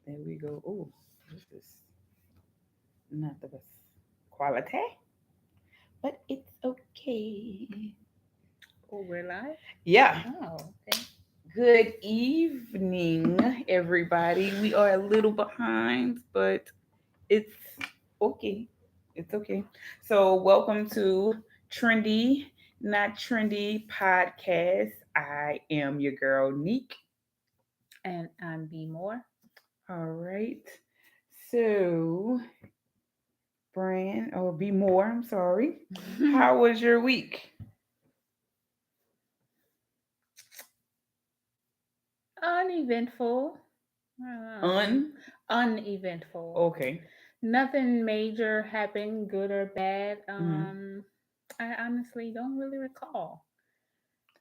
There we go. Oh, this is not the best quality, but it's okay. Oh, we're live? Yeah. Oh, okay. Good evening, everybody. We are a little behind, but it's okay. It's okay. So, welcome to Trendy, Not Trendy podcast. I am your girl, Nique. And I'm B-Moore. All right. So, be more. I'm sorry. How was your week? Uneventful. Um, Un. Uneventful. Okay. Nothing major happened, good or bad. Hmm. I honestly don't really recall.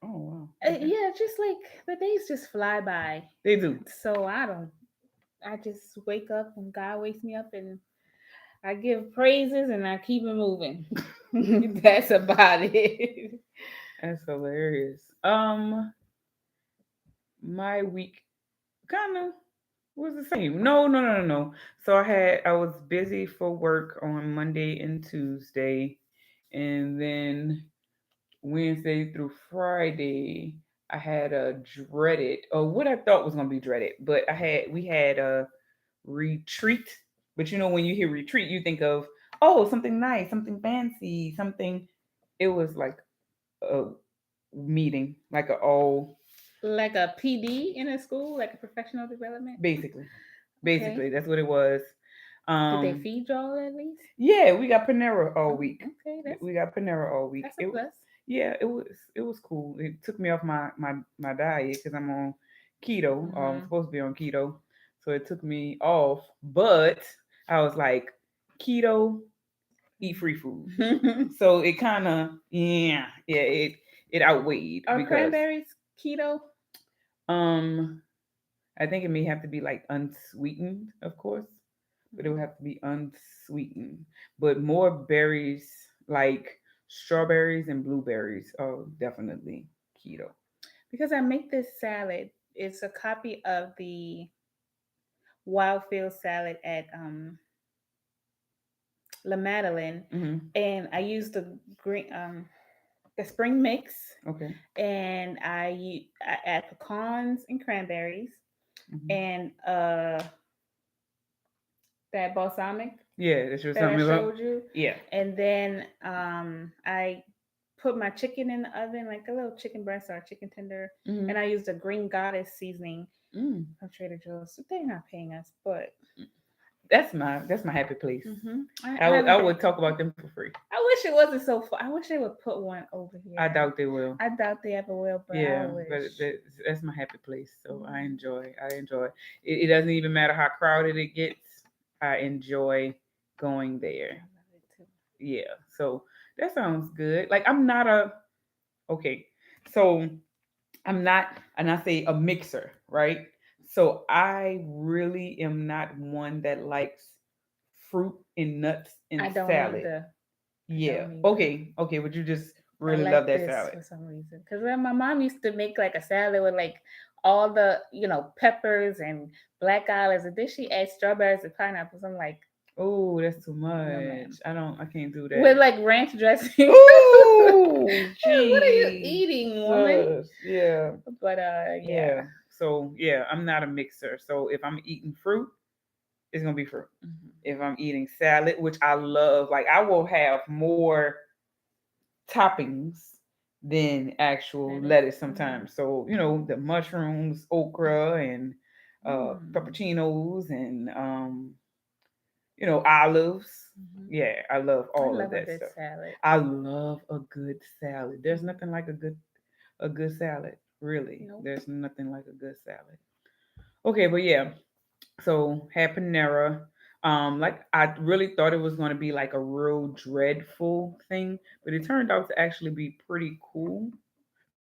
Oh wow. Okay. Yeah, just like the days just fly by. They do. So I don't. I just wake up when God wakes me up and I give praises and I keep it moving. That's about it. That's hilarious. My week kind of was the same. No. So I was busy for work on Monday and Tuesday, and then Wednesday through Friday, I had a dreaded, or what I thought was gonna be dreaded, but we had a retreat. But you know, when you hear retreat, you think of oh something nice, something fancy, something. It was like a meeting, like a all Like a PD in a school, like a professional development. basically, Okay. basically that's what it was. Did they Um, feed y'all at least? yeah, we got Panera all Oh, week. okay. We got Panera all week. That's a plus. Yeah, it was cool. It took me off my diet because I'm on keto. I'm Mm-hmm. supposed to be on keto, so it took me off. But I was like, keto, eat free food. So it kind of it outweighed Are because cranberries keto? um I think it may have to be like unsweetened, of course, but it would have to be unsweetened. But more berries like strawberries and blueberries are definitely keto. Because I make this salad. It's a copy of the Wildfield salad at La Madeline, Hmm. and I use green the spring mix, Okay. and I add pecans and cranberries, Hmm. and that balsamic Yeah, that's your that I something about. showed you, Yeah. and then I put my chicken in the oven, like a little chicken breast or a chicken tender, and Hmm. I used a Green Goddess season Mm. from Trader Joe's. They're not paying us, but That's my happy place. I I haven't been. would talk about them for free. I wish it wasn't so far. I wish they would put one over I here. doubt they will. I doubt they ever will, but I Yeah, wish. but that's my happy place. So I Mhm. enjoy. I enjoy. It doesn't even matter how crowded it gets. I enjoy going I there. love it too. Yeah. So that sounds good. Like I'm not a okay. So I'm not, and I say a mixer, right? So I really am not one that likes fruit and nuts I in don't salad. either. I Yeah. don't either. Okay. But you just I really love like that this salad. for some reason. Because when my mom used to make like a salad with like all the, peppers and black olives, and then she adds strawberries and pineapples. I'm like, Oh, that's too no, much. ma'am. I can't do With that. like ranch dressing. Ooh, What are you eating, woman? Jesus. Yeah. But Yeah. yeah. So yeah, I'm not a mixer. So if I'm eating fruit, it's gonna be fruit. Mhm. If I'm eating salad, which I love, like I will have more toppings than actual Lettuce. lettuce sometimes. So, the mushrooms, okra and Mm. pepperoncinos and olives. Hmm. Yeah, I love I all of love a that good stuff. salad. I love a good salad. There's Mhm. nothing like a good salad. Really. Nope. There's nothing like a good salad. Okay, but yeah. So had Panera. Like I really thought it was gonna be like a real dreadful thing, but it turned out to actually be pretty cool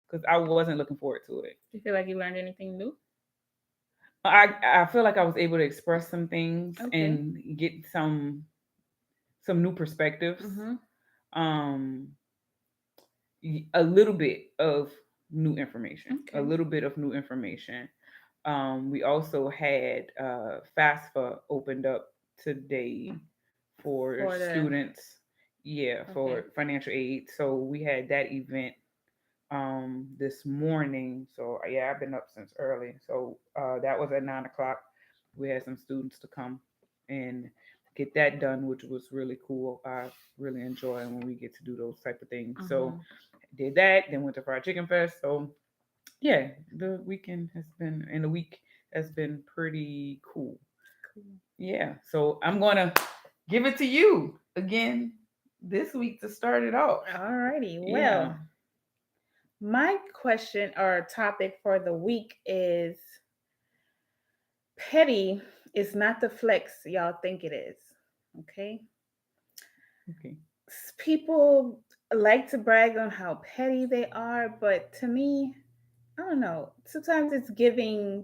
because I wasn't looking forward to it. Do you feel like you learned anything new? I feel like I was able to express some things Okay. and get some new perspectives. Mm-hmm. Um, a little bit of new information. A Okay. little bit of new information. We also had FAFSA opened up today for For the students. Yeah, okay. for financial aid. So we had that event this morning. So yeah, I've been up since early. So that was at 9 o'clock. We had some students to come and get that done, which was really cool. I really enjoy when we get to do those type of things. So Mhm. did that, then went to Fried Chicken Fest. So yeah, the weekend has been and the week has been pretty cool. Cool. Yeah. So I'm gonna give it to you again this week to start it off. Alrighty. Yeah. Well, my question or topic for the week is petty is not the flex y'all think it is. Okay? Okay. People like to brag on how petty they are, but to me, I don't know. Sometimes it's giving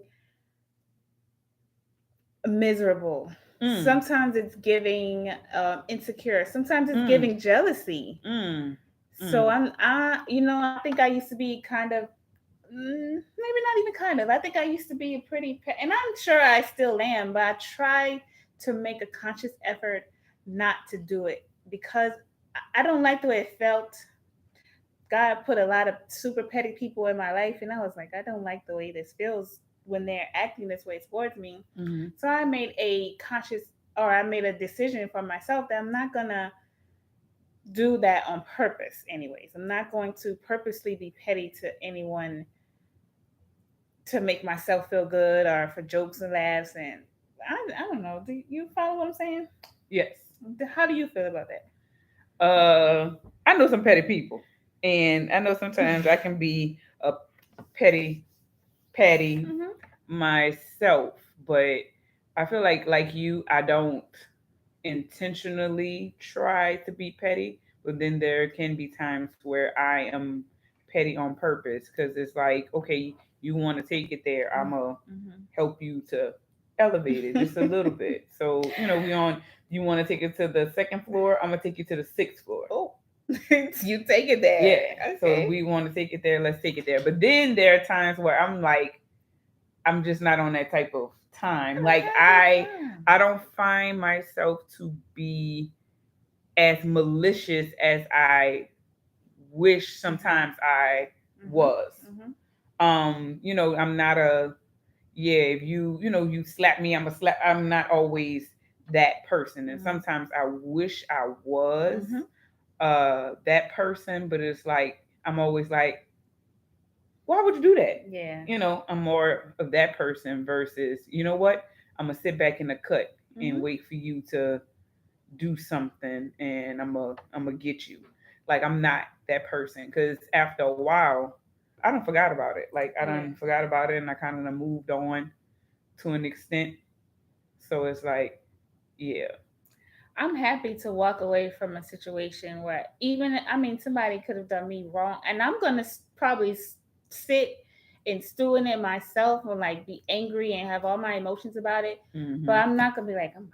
miserable. Mm. Sometimes it's giving insecure. Sometimes it's Mm. giving jealousy. Mm. So Mm. I think I used to be kind of, maybe not even kind of. I think I used to be a and I'm sure I still am, but I try to make a conscious effort not to do it because I don't like the way it felt. God put a lot of super petty people in my life, and I was like, I don't like the way this feels when they're acting this way towards me. Mm. So I made a I made a decision for myself that I'm not gonna do that on purpose. Anyways, I'm not going to purposely be petty to anyone to make myself feel good or for jokes and laughs. And I don't know. Do you follow what I'm saying? Yes. How do you feel about Uh, I know some petty people, and I know that? sometimes I can be a petty patty Hmm. myself, but I feel like you, I don't intentionally try to be petty, but then there can be times where I am petty on purpose because it's like, okay, you want to take it there, I'm gonna help you to elevate it just a little bit. So we on. You want to take it to the second floor? I'm gonna take you to the sixth floor. Oh, you take it there. Yeah. So Okay. we want to take it there. Let's take it there. But then there are times where I'm like, I'm just not on that type of time. Gotta Like have that I time. don't find myself to be as malicious as I wish sometimes I Mhm. was. Mhm. I'm not a yeah, if you slap me, I'm a slap. I'm not always that person. And Mhm. sometimes I wish I was Mhm. that person, but it's like I'm always like, why would you do that? Yeah. I'm more of that person versus, you know what? I'm gonna sit back in the cut and Mhm. wait for you to do something, and I'm gonna get you. Like I'm not that person because after a while, I don't forgot about it. Like I Yeah. don't forgot about it, and I kind of moved on to an extent. So it's like, yeah. I'm happy to walk away from a situation where even I mean somebody could have done me wrong, and I'm gonna probably sit and stew in it myself and like be angry and have all my emotions about it. But Hmm. I'm not gonna be like I'm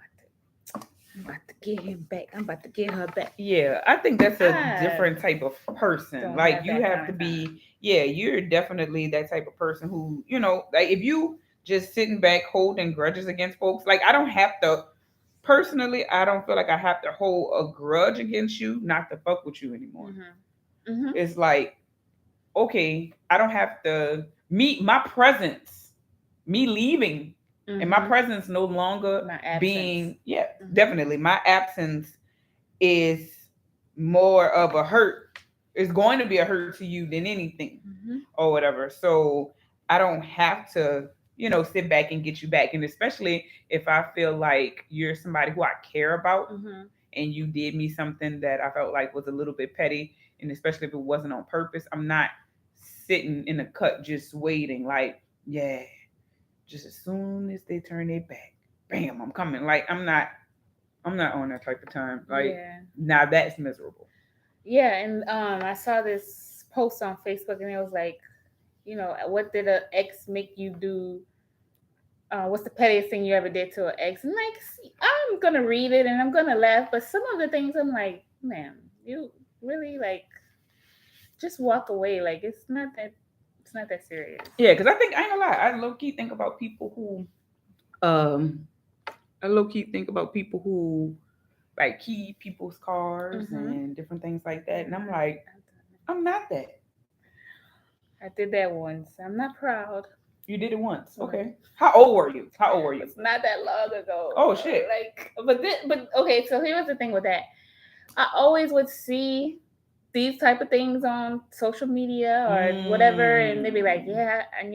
about to get him back. I'm about to get her back. Yeah, I think that's a I different type of person. don't Like have you that have kind to of time. be, yeah, you're definitely that type of person who, like if you just sitting back holding grudges against folks, like I don't have to personally, I don't feel like I have to hold a grudge against you not to fuck with you anymore. Mhm. Mhm. It's like, okay, I don't have to meet my presence, me leaving, and my Mhm. presence no longer My absence. being, yeah, Mhm. definitely. My absence is more of a hurt. It's going to be a hurt to you than anything Mhm. or whatever. So I don't have to, sit back and get you back. And especially if I feel like you're somebody who I care about Mhm. and you did me something that I felt like was a little bit petty, and especially if it wasn't on purpose, I'm not sitting in a cut just waiting, like, yeah, just as soon as they turn their back, bam, I'm coming. Like I'm not on that type of time. Like Yeah. now that's miserable. Yeah, and I saw this post on Facebook, and it was like, what did an ex make you do? What's the pettiest thing you ever did to an ex? And like, I'm gonna read it and I'm gonna laugh, but some of the things I'm like, man, you really like just walk away. Like it's It's not that serious. Yeah, because I ain't gonna lie, I low key think about people who um I low key think about people who like key people's cars Mm-hmm. and different things like that, and I'm Mm-hmm. like, I'm not that. I did that once. I'm not proud. You did it once, Right. okay? How old were you? How old were you? It's not that long ago. Oh shit. Like, but okay. So here was the thing with that. I always would see these type of things on social media or whatever, and they'd be like, Mm. yeah, and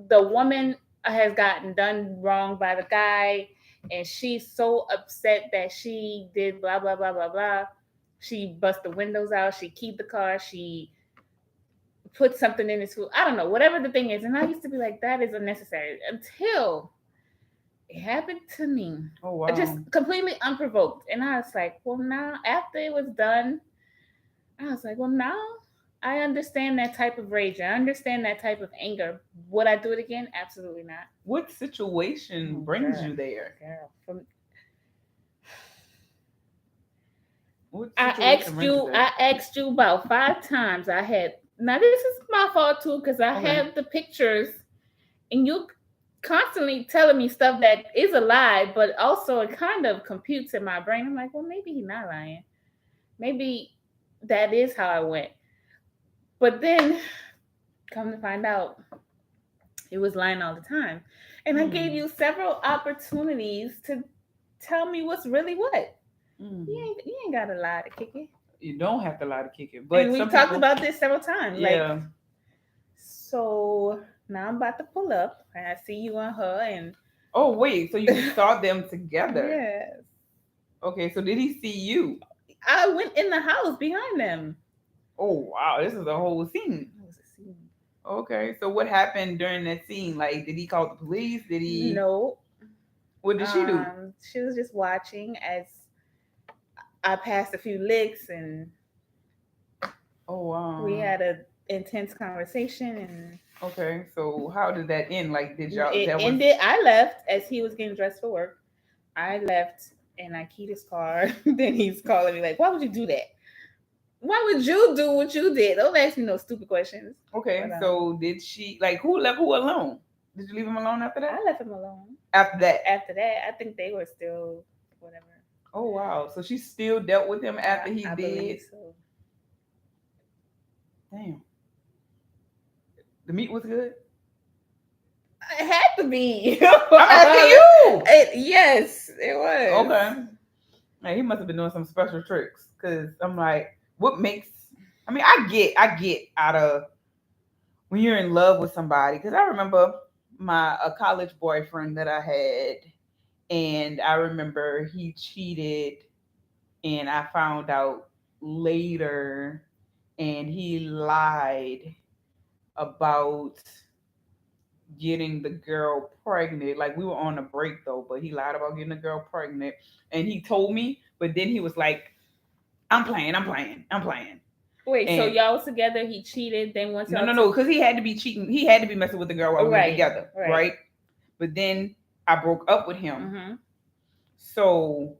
the woman has gotten done wrong by the guy, and she's so upset that she did blah blah blah blah blah. She bust the windows out. She keyed the car. She put something in his food. I don't know, whatever the thing is. And I used to be like, that is unnecessary until it happened to me. Oh Just wow. completely unprovoked. And I was like, well, now, after it was done, I was like, well, now I understand that type of rage. I understand that type of anger. Would I do it again? Absolutely not. What situation Oh, brings girl, you there? girl. From What I situation asked brings you you, there? I asked you about 5 times. I had now this is my fault too because I Okay. have the pictures, and you constantly telling me stuff that is a lie, but also it kind of computes in my brain. I'm like, well, maybe he's not lying. Maybe that is how I went. But then come to find out, he was lying all the time. And I gave Mm. you several opportunities to tell me what's really what. Mm. You ain't gotta lie to kick it. You don't have to lie to kick it, And but we've some talked people, about this several times. Like, yeah. so now I'm about to pull up and I see you and her and Oh wait, so you saw them together? yes. Okay, so did he see you? I went in the house behind them. Oh wow, this is a whole scene. It was a scene. Okay, so what happened during that scene? Like, did he call the police? Did he? No. What did she do? She was just watching as I passed a few licks and Oh we wow. had a intense conversation and Okay, so how did that end? Like, did y'all? it That was. ended. I left as he was getting dressed for work. I left and I keyed his car. Then he's calling me like, "Why would you do that? Why would you do what you did? Don't ask me no stupid questions." Okay, But so did she like who left who alone? Did you leave him alone after I that? left him alone. After that. After that, I think they were still whatever. Oh wow. So she still dealt with him after he I did. believe so. Damn. The meat was good. It had to be. I'm asking you. Yes, it was. Okay. Now, he must have been doing some special tricks. Cause I'm like, what makes I mean, I get out of when you're in love with somebody. Cause I remember my a college boyfriend that I had, and I remember he cheated, and I found out later, and he lied about getting the girl pregnant. Like we were on a break though, but he lied about getting the girl pregnant, and he told me. But then he was like, "I'm playing, I'm playing, I'm playing." Wait, so And y'all was together? He cheated. Then once no, y'all no, no, because he had to be cheating. He had to be messing with the girl while we were right, together, right. right? But then I broke up with him, Mm-hmm. so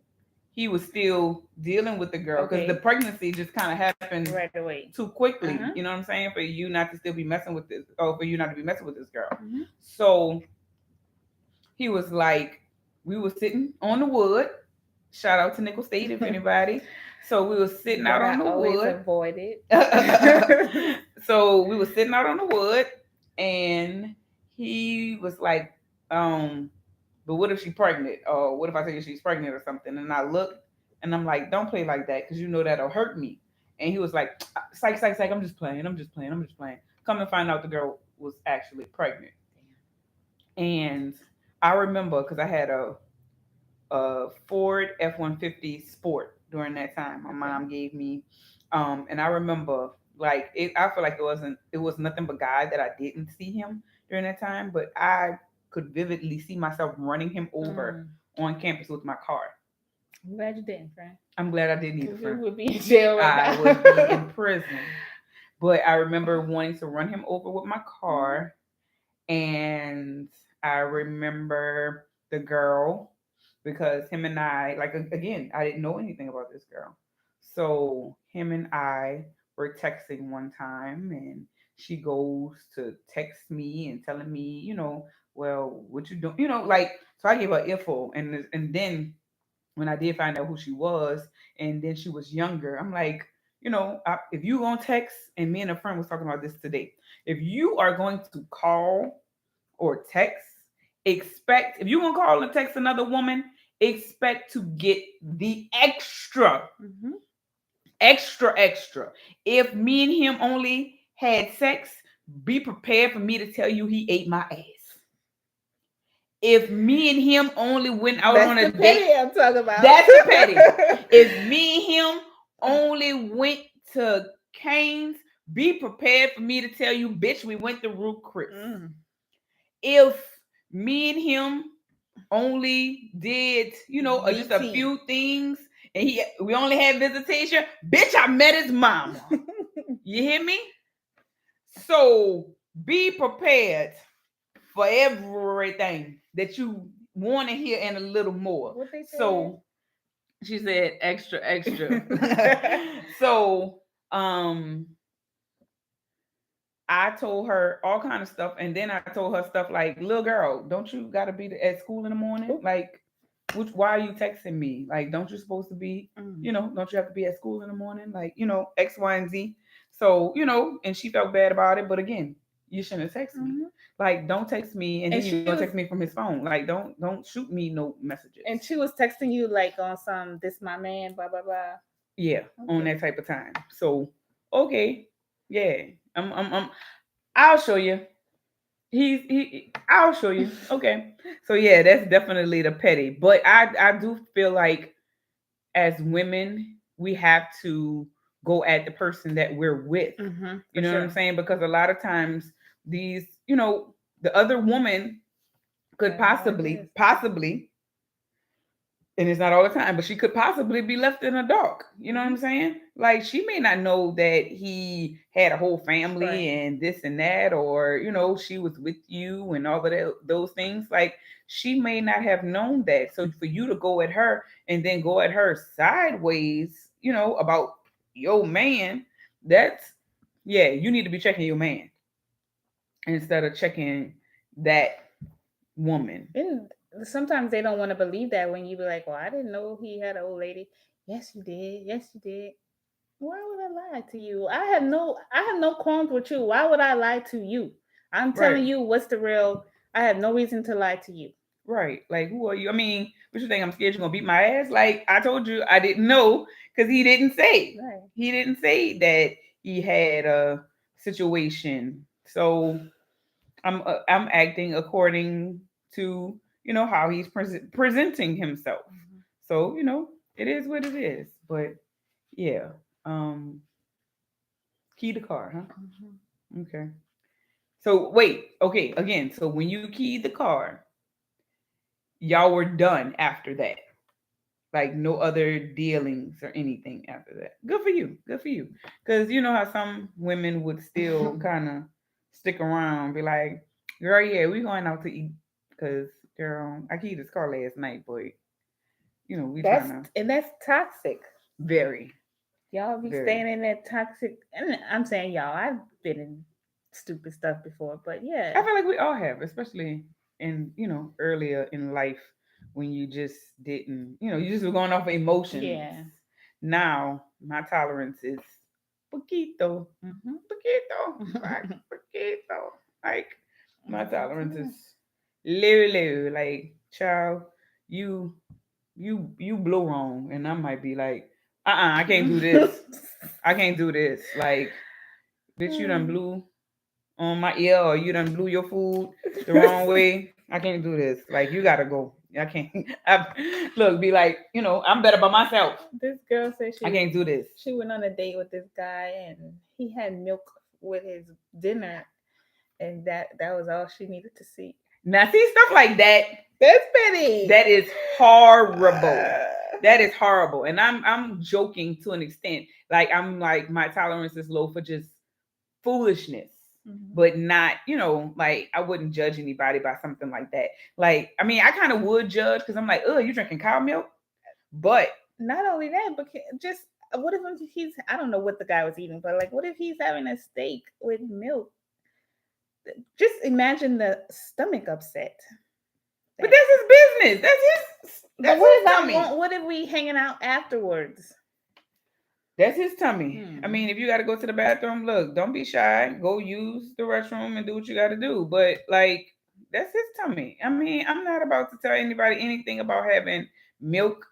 he was still dealing with the girl because the Okay, pregnancy just kind of happened right away. too quickly. Uh-huh. You know what I'm saying? For you not to still be messing with this, or for you not to be messing with this girl. Mm-hmm. So he was like, we were sitting on the wood. Shout out to Nickel State if anybody. So we were sitting out What on I the always wood. avoided. So we were sitting out on the wood, and he was like, but what if she's pregnant? Or what if I tell you she's pregnant or something? And I looked and I'm like, don't play like that because you know that'll hurt me. And he was like, psych, psych, psych, I'm just playing, I'm just playing, I'm just playing. Come and find out the girl was actually pregnant. And I remember because I had a Ford F-150 Sport during that time. My Okay. mom gave me, and I remember like it. I feel like it was nothing but God that I didn't see him during that time, but I could vividly see myself running him over Mm. on campus with my car. I'm glad you didn't, friend. I'm glad I didn't either, Because you friend. would be in jail right I now. would be in prison. But I remember wanting to run him over with my car, and I remember the girl because him and I, like again, I didn't know anything about this girl. So him and I were texting one time, and she goes to text me and telling me, well, what you doing? Like, so I gave her info, and then when I did find out who she was, and then she was younger, I'm like, if you gonna text, and me and a friend was talking about this today, if you are going to call or text, expect, if you gonna call and text another woman, expect to get the extra, Mm-hmm. extra. If me and him only had sex, be prepared for me to tell you he ate my ass. If me and him only went out That's on a the date, petty I'm talking about. that's the petty. If me and him only went to Canes, be prepared for me to tell you, bitch, we went to Ruth Chris. Mm. If me and him only did, just a BT. few things, and we only had visitation, bitch, I met his mama. You hear me? So be prepared for everything that you want to hear and a little more. What they said? So she said extra. So I told her all kind of stuff, and then I told her stuff like, "Little girl, don't you got to be at school in the morning? Ooh. Like, why are you texting me? Like, don't you supposed to be, Mm. don't you have to be at school in the morning? Like, X, Y, and Z." So, and she felt bad about it, but again, you shouldn't have texted me. Mm-hmm. Like, don't text me, and And then you're she gonna was, text me from his phone. Like, don't shoot me no messages. and she was texting you like on some this my man, blah blah blah. Yeah, on Okay. that type of time. So, okay, yeah, I'm I'll show you. I'll show you. Okay. So yeah, that's definitely the petty. But I do feel like as women, we have to go at the person that we're with. Mm-hmm. You For know what I'm sure. saying? Because a lot of times these, the other woman could Got no ideas. possibly, and it's not all the time, but she could possibly be left in the dark. You know what Mm-hmm. I'm saying? Like, she may not know that he had a whole family Right. and this and that, or she was with you and all of those things. Like, she may not have known that. So for you to go at her and then go at her sideways, about your man, that's, yeah, you need to be checking your man instead of checking that woman. And sometimes they don't want to believe that when you be like, "Well, I didn't know he had an old lady." Yes, you did. Yes, you did. Why would I lie to you? I have no qualms with you. Why would I lie to you? I'm Right. telling you what's the real. I have no reason to lie to you. Right. Like, who are you? I mean, what you think? I'm scared you're gonna beat my ass? Like, I told you I didn't know because he didn't say. Right. He didn't say that he had a situation. So I'm acting according to how he's presenting himself. Mhm. So it is what it is. But yeah, key the car, huh? Mhm. Okay. So wait. Okay. Again. So when you keyed the car, y'all were done after that. Like, no other dealings or anything after that. Good for you. Good for you. Because you know how some women would still kind of stick around, be like, girl, yeah, we going out to eat. Because, girl, I keyed this car last night, but, we trying That's to and that's toxic. very, Y'all be very. staying in that toxic. And I'm saying y'all. I've been in stupid stuff before, but I yeah, feel like we all have, especially in, earlier in life when you just didn't, you just were going off of emotions. yeah. Now, my tolerance is poquito. Hmm. Poquito, like poquito. Like, my tolerance is low. Like, child, you you blow wrong, and I might be like, I can't do this. I can't do this. Like, bitch, you done blew on my ear, or you done blew your food the wrong way. I can't do this. Like, you gotta go. I can't. Look, be like, I'm better by myself. This girl said I can't do this. she went on a date with this guy and he had milk with his dinner, and that was all she needed to see. Now, see, stuff like that. That's petty. That is horrible. That is horrible. And I'm joking to an extent. Like, I'm like, my tolerance is low for just foolishness. Mhm. But not, like, I wouldn't judge anybody by something like that. Like, I mean, I kind of would judge because I'm like, oh, you drinking cow milk? But Not only that, but just What if he's, I don't know what the guy was eating, but like, what if he's having a steak with milk? Just imagine the stomach upset. But That. that's his business. But That's what if his I'm tummy. going? What if we hanging out afterwards? That's his tummy. I Hmm. mean, if you got to go to the bathroom, look, don't be shy. Go use the restroom and do what you got to do. But like, that's his tummy. I mean, I'm not about to tell anybody anything about having milk.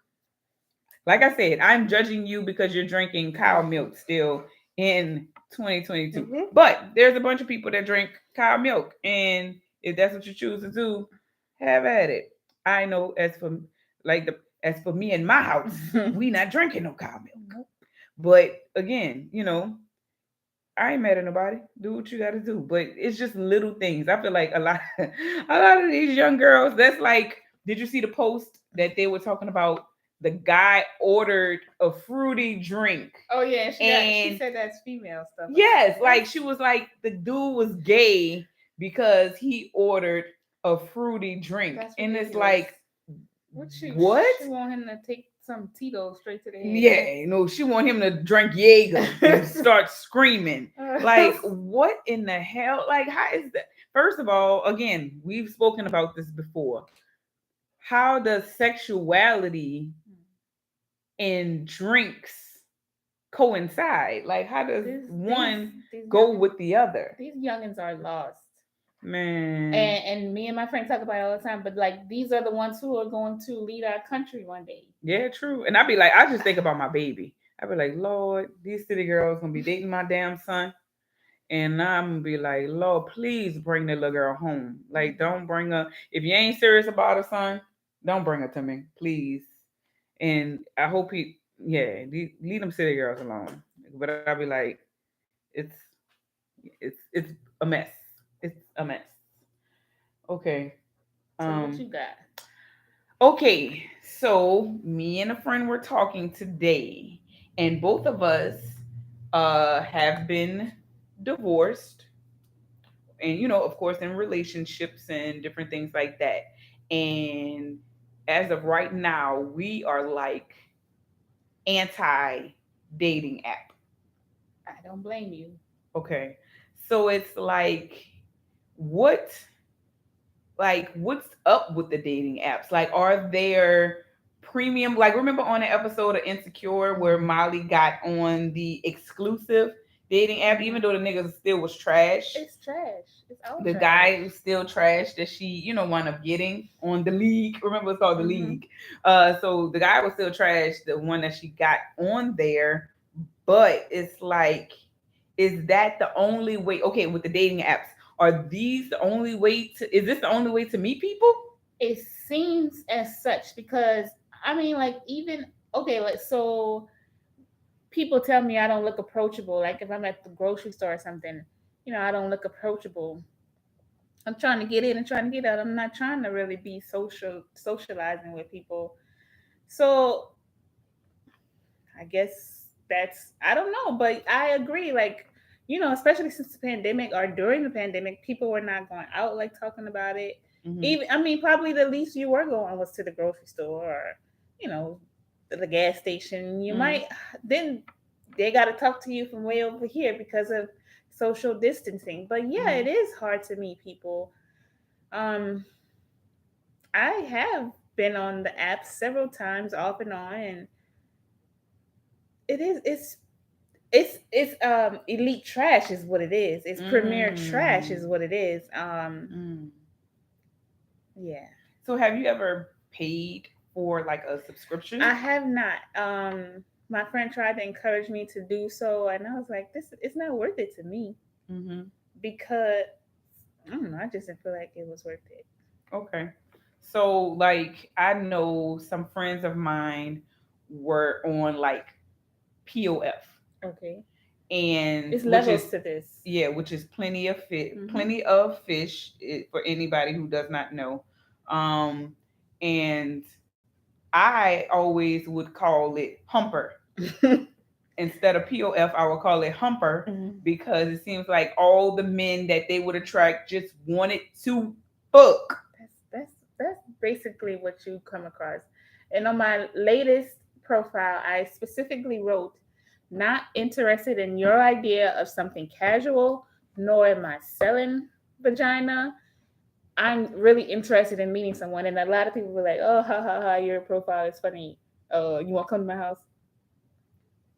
Like I said, I'm judging you because you're drinking cow milk still in 2022. Hmm. But there's a bunch of people that drink cow milk, and if that's what you choose to do, have at it. I know as for me and my house, we not drinking no cow milk. Nope. But again, I ain't mad at nobody. Do what you got to do. But it's just little things. I feel like a lot of these young girls. That's like, did you see the post that they were talking about? The guy ordered a fruity drink, Oh yeah, she and said that's female stuff or yes, something. like That's she was like the dude was gay because he ordered a fruity drink, that's and it's ridiculous. like, What what? she want him to take some Tito's straight to the head? Yeah, no, she want him to drink Jaeger and start screaming. Like, what in the hell? Like, how is that? First of all, again, we've spoken about this before. How does sexuality and drinks coincide? Like, how does These these one these go youngins with the other? these youngins are lost. Man, And me and my friends talk about it all the time. But like these are the ones who are going to lead our country one day. yeah, true. And I'd be like, I just think about my baby. I'd be like, Lord, these city girls gonna be dating my damn son. And I'm gonna be like, Lord, please bring the little girl home. Like, don't bring her. If you ain't serious about her, son, don't bring her to me, please. And I hope yeah, leave them city girls alone. But I'll be like, it's, it's a mess. It's a mess. Okay. So what Um. you got? Okay. So me and a friend were talking today, and both of us have been divorced, and of course in relationships and different things like that. And as of right now, we are like anti dating app. I don't blame you. Okay, so it's what what's up with the dating apps? Like, are there premium? Like, remember on the episode of Insecure where Mm-hmm. Molly got on the exclusive dating app, even Mm-hmm. though the niggas still was trash. It's trash. It's all The trash. guy was still trash that she, wound up getting on the league. Remember, it's called the Mm-hmm. league. So the guy was still trash, the one that she got on there. But it's like, is that the only way? Okay, with the dating apps, are these the only way to? Is this the only way to meet people? It seems as such because I mean, like even okay, like so people tell me I don't look approachable. Like if I'm at the grocery store or something, I don't look approachable. I'm trying to get in and trying to get out. I'm not trying to really be socializing with people. So I guess that's I don't know, but I agree. Like especially since the pandemic or during the pandemic, people were not going out like talking about it. Mm-hmm. Even I mean, probably the least you were going was to the grocery store or you know the gas station. You Mm-hmm. might then they got to talk to you from way over here because of social distancing. But yeah, Mm-hmm. it is hard to meet people. Um, I have been on the app several times off and on, and it is it's elite trash is what it is. It's premier trash is Mm. what it is. Mm. Yeah. So, have you ever paid for like a I subscription? have not. My friend tried to encourage me to do so, and I was like, "This it's not worth it to me Mm-hmm. because I don't know. I just didn't feel like it was worth it." Okay. So, like, I know some friends of mine were on like POF, Okay, and it's levels to this. which is Hmm. plenty of fish, for anybody who does not know. Um, and I always would call it Humper instead of POF. I would call it Humper Mhm. because it seems like all the men that they would attract just wanted to fuck. That's basically what you come across. And on my latest profile, I specifically wrote Not interested in your idea of something casual, nor am I selling vagina. I'm really interested in meeting someone, and a lot of people were like, "Oh, ha ha ha, your profile is funny. You want to come to my house?"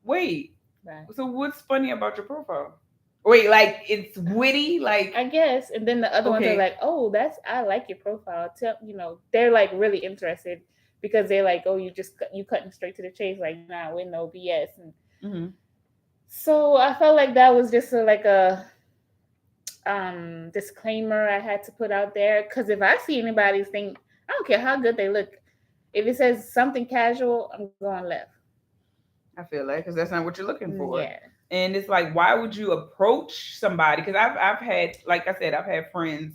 Wait. Right. So what's funny about your profile? Wait, like it's witty, like I guess. And then the other ones are okay. like, "Oh, that's I like your profile." Tell they're like really interested because they're like, "Oh, you cutting straight to the chase, like you're not with no BS." And Hmm. so I felt like that was just like a disclaimer I had to put out there because if I see anybody think I don't care how good they look, if it says something casual, I'm going left. I feel like because that's not what you're looking for. Yeah. And it's like, why would you approach somebody? Because I've had, like I said, I've had friends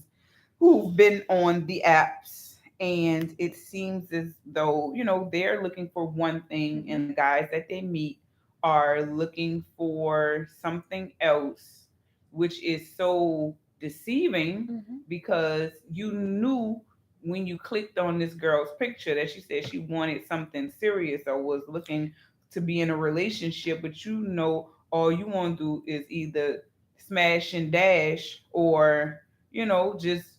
who've been on the apps, and it seems as though they're looking for one thing, Hmm. and the guys that they meet are looking for something else, which is so deceiving Hmm. because you knew when you clicked on this girl's picture that she said she wanted something serious or was looking to be in a relationship, but all you want to do is either smash and dash or just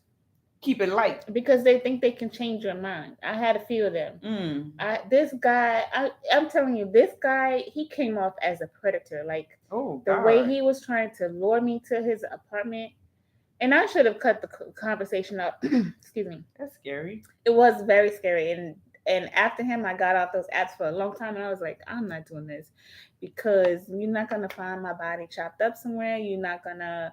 keep it light. Because they think they can change your mind. I had a few of them. Mm. This guy, I'm telling you, this guy, he came off as a predator. Like Oh the way God, he was trying to lure me to his apartment, and I should have cut the conversation up. Excuse me. that's scary. It was very scary, and after him, I got off those apps for a long time, and I was like, I'm not doing this because you're not gonna find my body chopped up somewhere. You're not gonna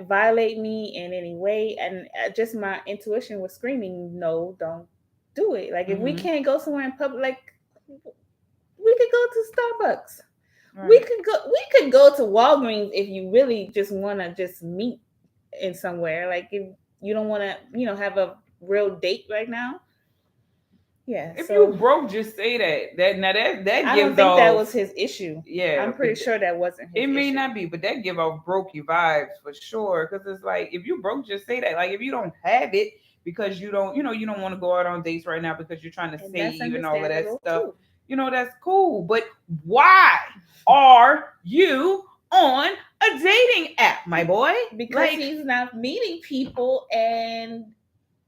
violate me in any way, and just my intuition was screaming, no, don't do it. Like if we Mm-hmm. can't go somewhere in public, like we could go to Starbucks. We Right. could go. We could go to Walgreens if you really just want to just meet in somewhere. Like if you don't want to, have a real date right now. Yeah. If you So broke, just say that. That I don't gives think that off. was his issue. Yeah, I'm pretty sure that wasn't his it may issue. not be, but that give off brokey vibes for sure. Because it's like if you broke, just say that. Like if you don't have it because you don't want to go out on dates right now because you're trying to And that's save and all of that understandable stuff. too. That's cool. But why are you on a dating app, my boy? Because Like, he's not meeting people, and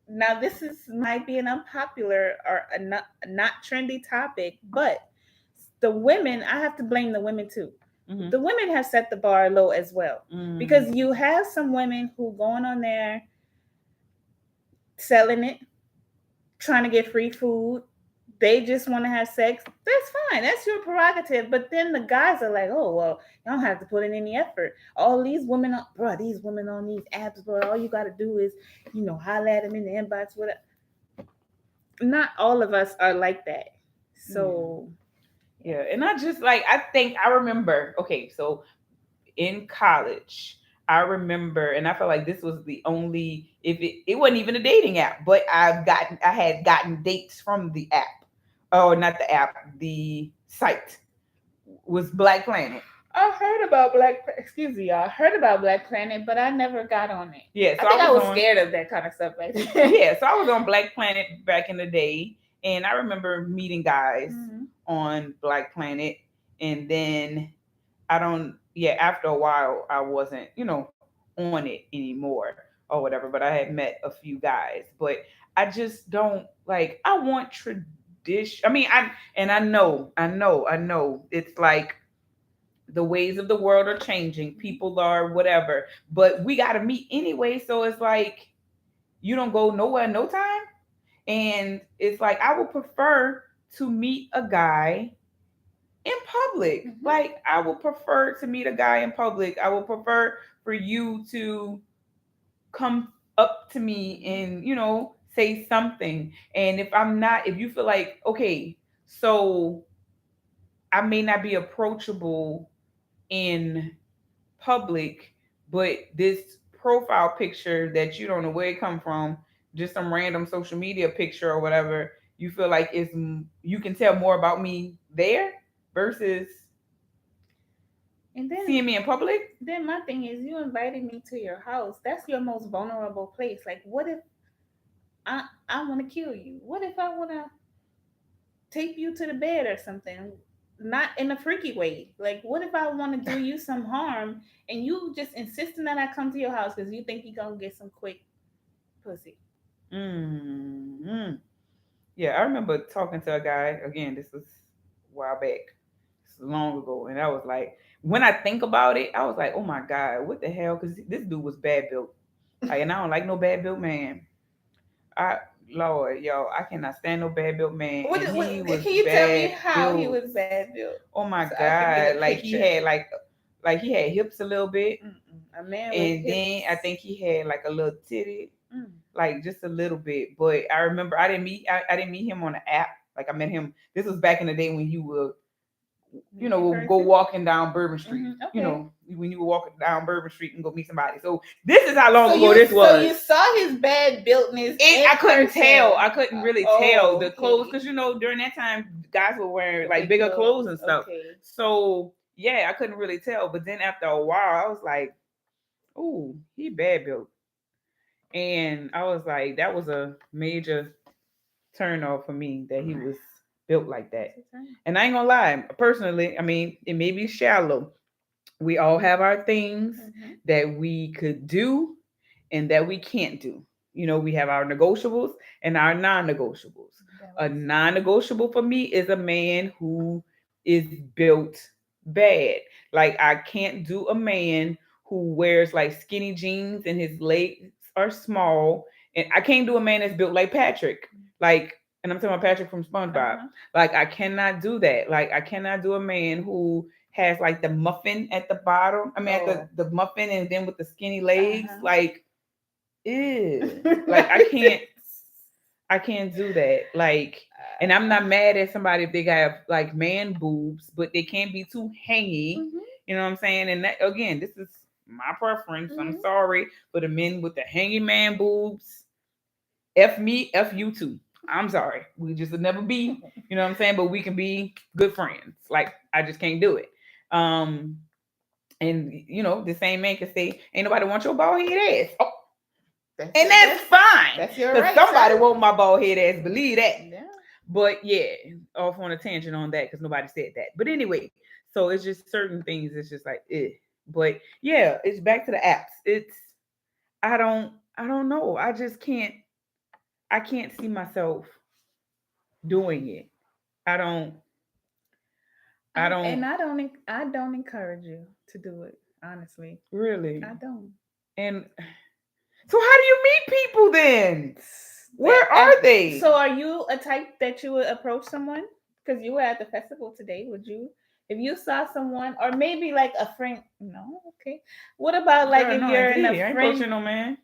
now this is might be an unpopular or a not trendy topic, but the women, I have to blame the women too. mm-hmm, The women have set the bar low as well, mm, because you have some women who going on there selling it, trying to get free food. They just want to have sex. That's fine. That's your prerogative. But then the guys are like, oh well, you don't have to put in any effort. All these women, bro, these women on these apps, bro. All you got to do is, holler at them in the inbox. Whatever. Not all of us are like that. yeah. So Yeah, and I just like I think I remember. Okay, so in college, I remember, and I felt like this was the only if it wasn't even a dating app, but I had gotten dates from the app, or not the app, the site was Black Planet. I heard about excuse me, y'all. I heard about Black Planet, but I never got on it. Yeah, I so I think I was was on. scared of that kind of stuff back then. Yeah, so I was on Black Planet back in the day, and I remember meeting guys Mhm. on Black Planet, and then I don't. Yeah, after a while, I wasn't, on it anymore or whatever. But I had met a few guys, but I just don't like. I want tradition. I mean, I know. It's like the ways of the world are changing. People are whatever, but we got to meet anyway. So it's like you don't go nowhere, no time, and it's like I would prefer to meet a guy in public. Mhm. Like I would prefer to meet a guy in public. I would prefer for you to come up to me and, say something. And if you feel like, okay, so I may not be approachable in public, but this profile picture that you don't know where it come from, just some random social media picture or whatever, you feel like you can tell more about me there versus And then seeing me in public. then my thing is, you invited me to your house. That's your most vulnerable place. Like, what if I want to kill you? What if I want to tape you to the bed or something? not in a freaky way. Like, what if I want to do you some harm and you just insisting that I come to your house because you think you're gonna get some quick pussy? Mm-hmm. Yeah, I remember talking to a guy again. This was a while back, this was long ago, and I was like, when I think about it, I was like, oh my god, what the hell? Because this dude was bad built, like, and I don't like no bad built man. I Lord, yo, I cannot stand no bad built man, and he was Can you tell me bad how he built. was bad built Oh my so I can get a god, picture? like he had hips a little bit, Mm-mm. A man with and hips. then I think he had like a little titty, Mm. like just a little bit. But I remember I didn't meet him on the app. Like I met him. This was back in the day when you would, Meet in go person. walking down Bourbon Street. Okay. When you were walking down Bourbon Street and go meet somebody. So this is how So long ago you this so you was. saw his bad builtness I in couldn't tell. person. I couldn't really tell Oh, the clothes okay. because during that time guys were wearing The like big bigger clothes clothes. and stuff. Okay. So yeah, I couldn't really tell. But then after a while, I was like, "Ooh, he bad built," and I was like, that was a major turn off for me that he was built like That's that. a turn. And I ain't gonna lie, personally, I mean, it may be shallow. We all have our things Mm-hmm. that we could do and that we can't do. We have our negotiables and our non-negotiables. A Balance. non-negotiable for me is a man who is built bad. Like I can't do a man who wears like skinny jeans and his legs are small. And I can't do a man that's built like Patrick. Like, and I'm talking about Patrick from SpongeBob. Uh-huh. Like I cannot do that. Like I cannot do a man who has like the muffin at the bottom. I mean, at Oh. the muffin and then with the skinny legs. Uh-huh. Like, ew. Like I can't do that. Like, and I'm not mad at somebody if they got like man boobs, but they can't be too hangy. Mhm. You know what I'm saying? And that again, this is my preference. I'm Mhm. sorry for the men with the hangy man boobs. F me, F you too. I'm sorry. We just would never be, you know what I'm saying? But we can be good friends. Like I just can't do it. Um, and the same man can say, "Ain't nobody want your bald head ass," oh, That's and it. that's fine, That's your because right, somebody sir. want my bald head ass. Believe that. Yeah. But yeah, off on a tangent on that because nobody said that. But anyway, so it's just certain things. It's just like, eh. But yeah, it's back to the apps. I don't know. I just can't. I can't see myself doing it. I don't. I And don't I don't encourage you to do it. Honestly, really. I don't. And so, how do you meet people then? That Where are so they? are you a type that you would approach someone? Because you were at the festival today. Would you, if you saw someone, or maybe like a friend? No, okay. What about like Girl, if no, you're in a indeed. I ain't friend? approaching no man.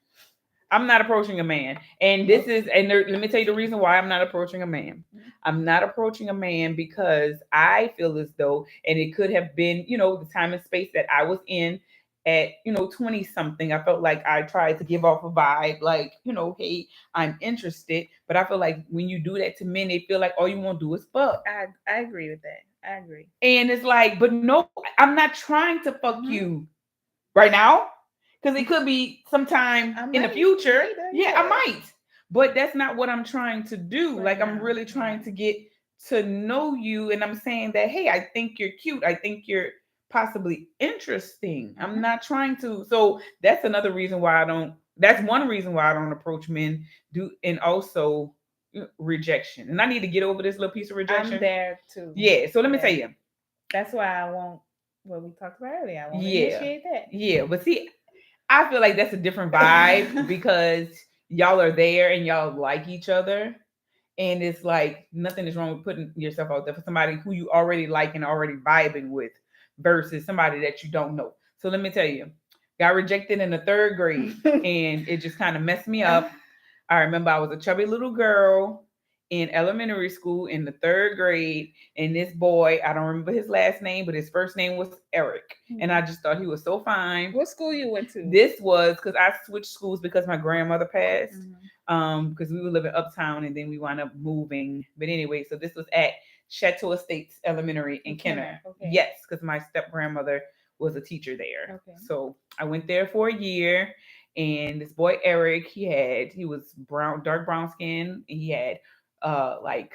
I'm not approaching a man. And this Okay. is, and let me tell you the reason why I'm not approaching a man. I'm not approaching a man because I feel as though, and it could have been, the time and space that I was in at, 20 something. I felt like I tried to give off a vibe, like, hey, I'm interested. But I feel like when you do that to men, they feel like all you want to do is fuck. I agree with that. I agree. And it's like, but no, I'm not trying to fuck Mm-hmm. you right now, because it could be sometime I in the might future. later. Yeah, I Yeah. might, but that's not what I'm trying to do. Right Like I'm now. really Yeah. trying to get to know you, and I'm saying that, hey, I think you're cute. I think you're possibly interesting. I'm Mm-hmm. not trying to. So that's another reason why I don't. That's one reason why I don't approach men. Do and also rejection. And I need to get over this little piece of I'm rejection. there too. Yeah. So let me tell Yeah. you. That's why I won't. What we talked about earlier. I won't Yeah. initiate that. Yeah. But see, I feel like that's a different vibe because y'all are there and y'all like each other. And it's like nothing is wrong with putting yourself out there for somebody who you already like and already vibing with versus somebody that you don't know. So let me tell you, got rejected in the third grade and it just kind of messed me up. I remember I was a chubby little girl in elementary school in the third grade, and this boy, I don't remember his last name, but his first name was Eric. And I just thought he was so fine. What school you went to? This was because I switched schools because my grandmother passed. Mhm. Because we were living uptown and then we wound up moving. But anyway, so this was at Chateau Estates Elementary in In Kenner. Kenner, okay. Yes, because my step grandmother was a teacher there. Okay. So I went there for a year, and this boy Eric, he was brown, dark brown skin, and he had like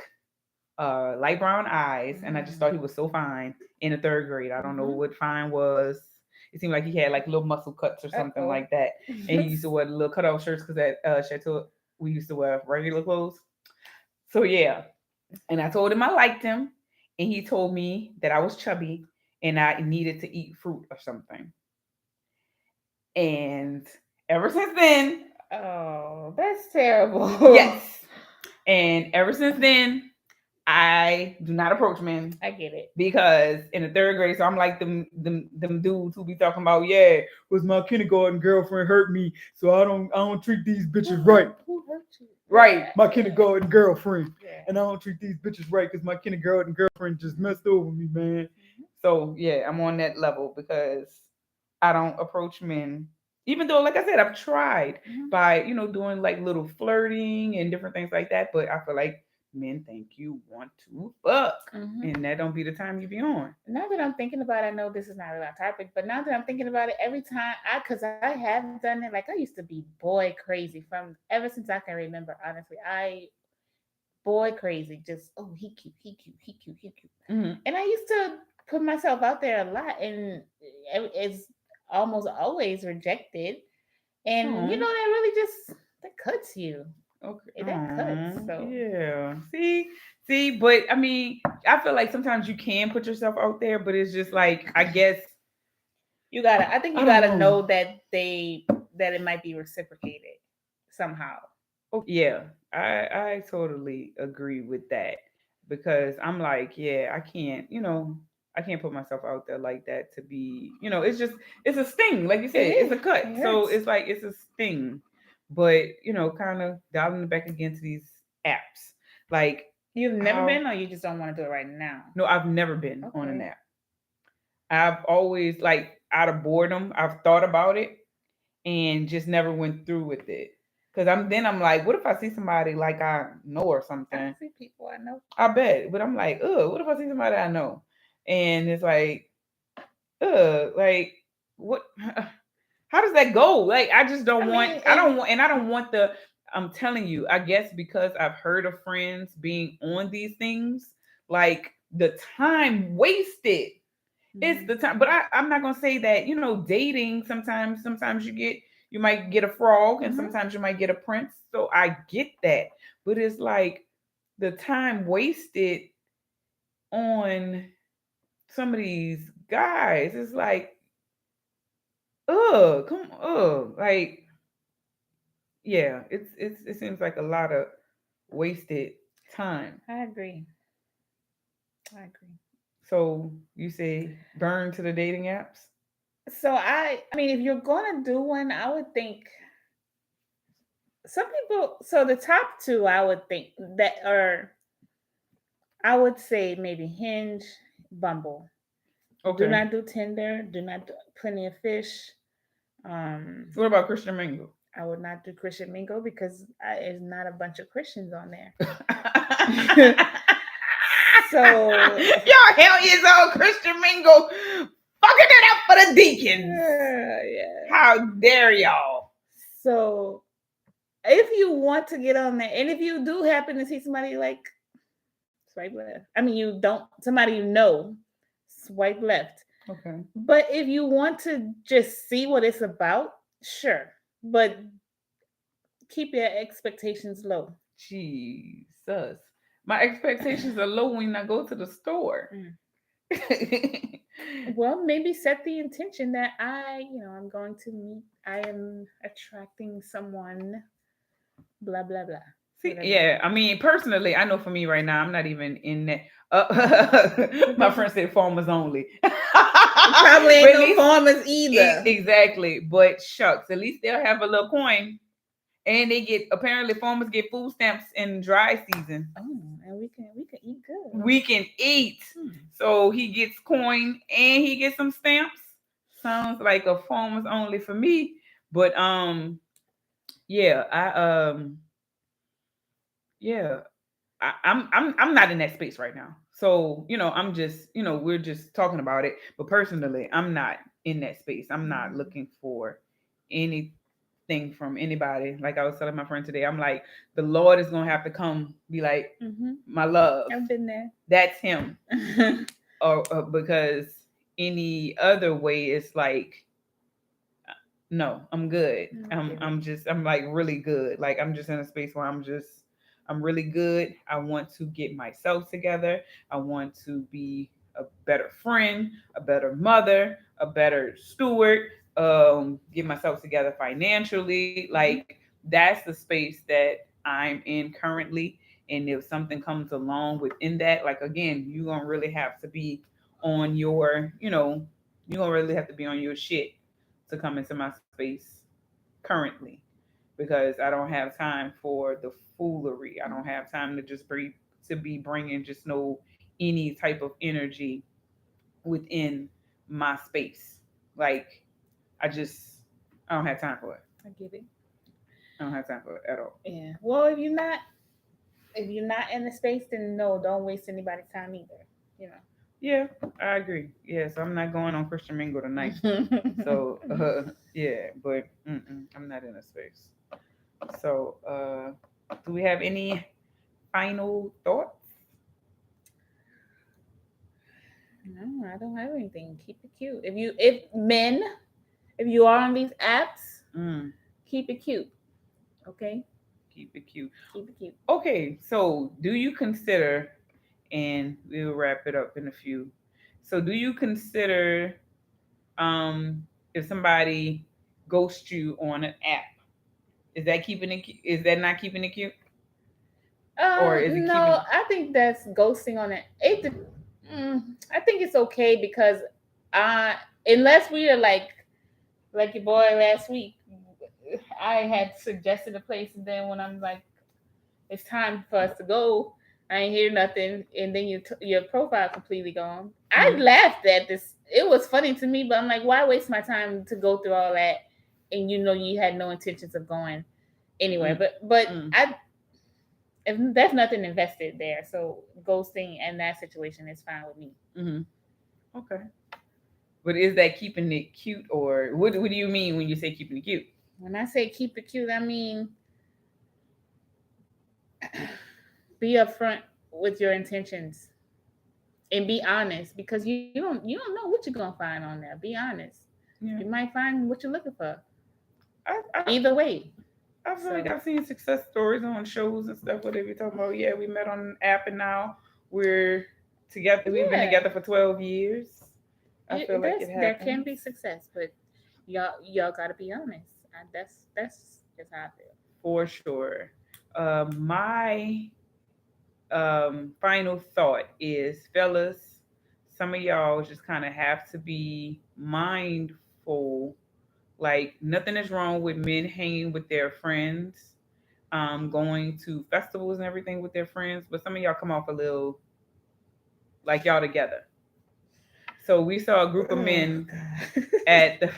light brown eyes, and I just thought he Mm. was so fine in the third grade. I don't know Mm-hmm. what fine was. It seemed like he had like little muscle cuts or something Uh-oh. like that. And he used to wear the little cutoff shirts because at Chateau we used to wear regular clothes. So yeah, and I told him I liked him, and he told me that I was chubby and I needed to eat fruit or something. And ever since then, Oh, that's terrible. yes, and ever since then, I do not approach men I get it. because in the third grade, so I'm like them dudes who be talking about, yeah, was my kindergarten girlfriend hurt me, so I don't treat these bitches right. Who hurt you? Right, Yeah, my yeah, kindergarten girlfriend, yeah. and I don't treat these bitches right because my kindergarten girlfriend just messed over me, man. Mhm. So yeah, I'm on that level because I don't approach men. Even though, like I said, I've tried Mhm. by doing like little flirting and different things like that, but I feel like men think you want to fuck, Mhm. and that don't be the time you be on. Now that I'm thinking about it, I know this is not really on topic, but now that I'm thinking about it, every time because I have done it, like I used to be boy crazy from ever since I can remember. Honestly, I boy crazy, just oh he cute, he cute, he cute, he cute, Mm-hmm. and I used to put myself out there a lot, and it's almost always rejected, and Oh, that really just that cuts you. okay. That cuts. Oh, So yeah. See, but I mean, I feel like sometimes you can put yourself out there, but it's just like I guess you gotta. I think you I don't gotta know. know that it might be reciprocated somehow. Oh yeah, I totally agree with that because I'm like, yeah, I can't put myself out there like that to be, it's just it's a sting, like you It said, it's is. a cut. It So hurts. it's like it's a sting. But, kind of dialing it back against these apps. Like You've never how been, or you just don't want to do it right now. no, I've never been on an Okay. app. I've always like out of boredom, I've thought about it and just never went through with it. Cause I'm like, what if I see somebody like I know or I something? see people I know. I bet, but I'm like, what if I see somebody I know? And it's like what? How does that go? Like, I just I don't want. mean, I if don't want, and I don't want the. I'm telling you, I guess because I've heard of friends being on these things, like the time wasted it's Mhm. the time. But I'm not gonna say that, dating sometimes you might get a frog and Mhm. sometimes you might get a prince. So I get that. But it's like the time wasted on some of these guys. It's like, like yeah, it seems like a lot of wasted time. I agree. I agree. So you say burn to the dating apps? So I mean, if you're gonna do one, I would think some people. So the top two, I would think that are, I would say maybe Hinge, Bumble. Do Okay. not do Tinder. Do not do Plenty of Fish. Um, What about Christian Mingle? I would not do Christian Mingle because there's not a bunch of Christians on there. Your So, hell is all Christian Mingle fucking it up for the deacons. yeah. How dare y'all? So if you want to get on there, and if you do happen to see somebody like swipe left, I mean, you don't, somebody swipe left. Okay. But if you want to just see what it's about, sure. But keep your expectations low. Jesus. My expectations are low when I go to the store. Mm. Well, maybe set the intention that I'm going to meet, I am attracting someone, blah, blah, blah. See, Whatever that yeah, I means. mean, personally, I know for me right now, I'm not even in that. My friend said farmers only. But Probably ain't at no least, farmers either. exactly. But shucks, at least they'll have a little coin. And they get apparently farmers get food stamps in dry season. Oh, and we can eat good. We can eat. Hmm. So he gets coin and he gets some stamps. Sounds like a farmers only for me. But yeah, yeah, I'm not in that space right now. So, I'm just, we're just talking about it. But personally, I'm not in that space. I'm not Mhm. looking for anything. thing from anybody. Like I was telling my friend today, I'm like, the Lord is gonna have to come be like, Mm-hmm. my love, I've been there. that's him. Or because any other way, it's like, no, I'm good. I get it. I'm like really good. Like I'm just in a space where I'm really good. I want to get myself together. I want to be a better friend, a better mother, a better steward, get myself together financially. Like Mm-hmm. that's the space that I'm in currently. And if something comes along within that, like again, you're gonna really have to be on your, you're gonna really have to be on your shit to come into my space currently, because I don't have time for the foolery. I don't have time to just be bringing just no any type of energy within my space. Like I just I don't have time for it. I get it. I don't have time for it at all. Yeah. Well, if you're not in the space, then no, don't waste anybody's time either. You Yeah, I agree. Yes, I'm not going on Christian Mingle tonight. know. So yeah, but I'm not in a space. So do we have any final thoughts? No, I don't have anything. Keep it cute. If you are on these apps, Mm, keep it cute. Okay, keep it cute. keep it cute. Okay, so do you consider, and we'll wrap it up in a few. So do you consider, if somebody ghosts you on an app, is that not keeping it cute, or is it No, keeping? I think that's ghosting on it. I think it's okay because, uh, unless we are like your boy last week, I had suggested a place, and then when I'm like, it's time for us to go, I ain't hear nothing, and then your profile completely gone. I Mm, laughed at this. It was funny to me, but I'm like, why waste my time to go through all that, and you had no intentions of going anywhere. mm, But mm, I if there's nothing invested there, so ghosting and that situation is fine with me. mm. Okay, but is that keeping it cute, or what do you mean when you say keeping it cute? When I say keep it cute, I mean be upfront with your intentions and be honest because you don't know what you're gonna find on there. Be honest. You Yeah, might find what you're looking for. I, I Either way. I feel like So I've seen success stories on shows and stuff where they be talking about, yeah, we met on an app and now we're together. We've been yeah, together for 12 years. I feel like it there can happens be success, but y'all gotta be honest. That's just how I feel. for sure. My final thought is, fellas, some of y'all just kind of have to be mindful. Like nothing is wrong with men hanging with their friends, going to festivals and everything with their friends, but some of y'all come off a little like y'all together. So we saw a group of Oh men God. at the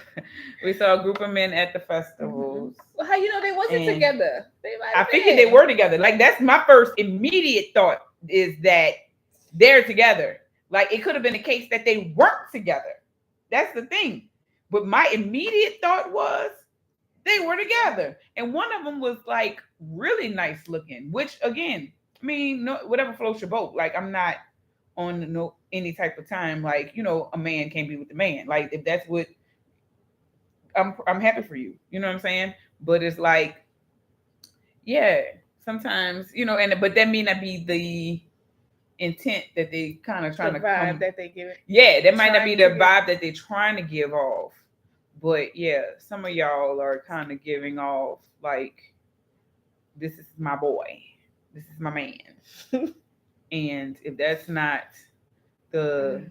we saw a group of men at the Hmm. festivals, Well, how you know they wasn't and together? They might I have figured they been. were together. Like that's my first immediate thought, is that they're together. Like it could have been a case that they weren't together. That's the thing. But my immediate thought was they were together, and one of them was like really nice looking. Which again, I mean, no, whatever floats your boat. Like I'm not on no any type of time. Like a man can't be with the man. Like if that's what I'm happy for you. You know what I'm saying? But it's like, yeah, sometimes and but that may not be the intent that they kind of The trying to vibe come. that they give it, Yeah, that might not be trying the to give. vibe that they're trying to give off. But yeah, some of y'all are kind of giving off like, this is my boy, this is my man. And if that's not the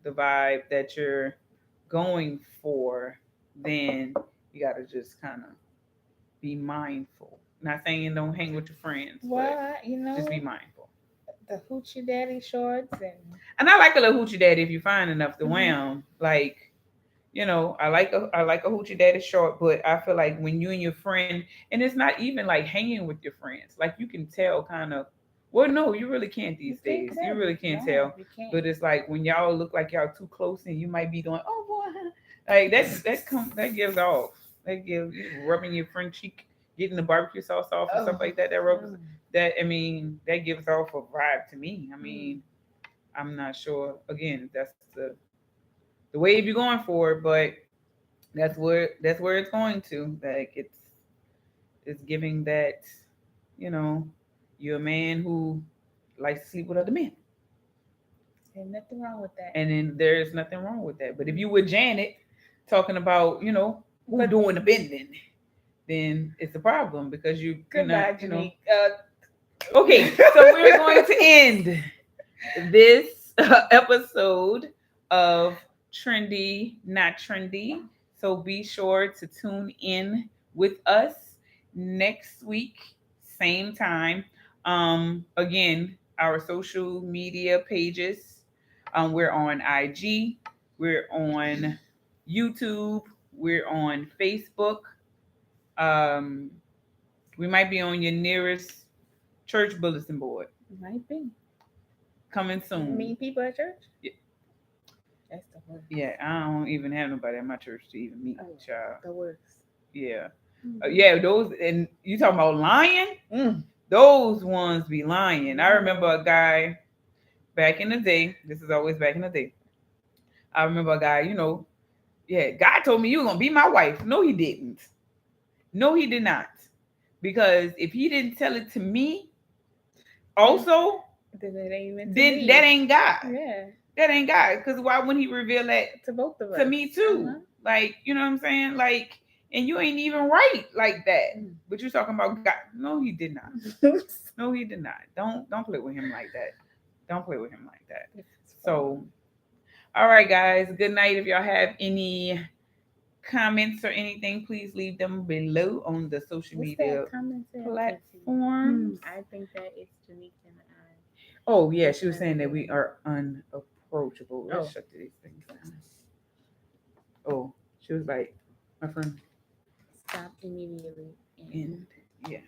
vibe that you're going for, then you got to just kind of be mindful. Not saying don't hang with your friends, but Well, just be mindful. the hoochie daddy shorts and. And I like a little hoochie daddy if you find enough to Hmm. wham. Like, I like a hoochie daddy short, but I feel like when you and your friend, and it's not even like hanging with your friends, like you can tell kind of. Well, no, you really can't You these can't days. You tell. really can't No, tell. you can't. But it's like when y'all look like y'all too close, and you might be doing, oh boy, like that gives off. Like you rubbing your front cheek, getting the barbecue sauce off and stuff Oh, like that. That rubs no. that. I mean, that gives off a vibe to me. I Mm. mean, I'm not sure. Again, that's the wave you're going for, but that's where it's going to. Like it's giving that, you know, you're a man who likes to sleep with other men. Ain't nothing wrong with that. And then there's nothing wrong with that. But if you were Janet talking about, who But doing the bending, then it's a problem because you're goodbye, not, Janique. Okay, so we're going to end this episode of Trendy Not Trendy. So be sure to tune in with us next week, same time. Again, our social media pages. We're on IG, we're on YouTube, we're on Facebook. Um, we might be on your nearest church bulletin board. Might be. Coming soon. Meet people at church? Yeah, That's the worst. yeah, I don't even have nobody at my church to even meet, Oh, child. the worst. Yeah. Mhm. Yeah, those, and you talking about lying? Mm. Those ones be lying. I remember Mm. a guy back in the day. This is always back in the day. I remember a guy, yeah, God told me you were gonna be my wife. No, he didn't. No, he did not. Because if he didn't tell it to me, also, Then it ain't meant to then be. that ain't God. Yeah, That ain't God. Because why wouldn't he reveal that to both of us. to me too? Uh-huh. Like, you know what I'm saying? Like, and you ain't even right like that. Mm. But you're talking about God. No, he did not. No, he did not. Don't play with him like that. Don't play with him like that. So, all right, guys. Good night. If y'all have any comments or anything, please leave them below on the social What's media that comment said? platforms. I think that it's Janique and I. Oh yeah, she was saying that we are unapproachable. Let's Oh. shut these things down. Oh, she was like, my friend, Stop immediately. and yeah.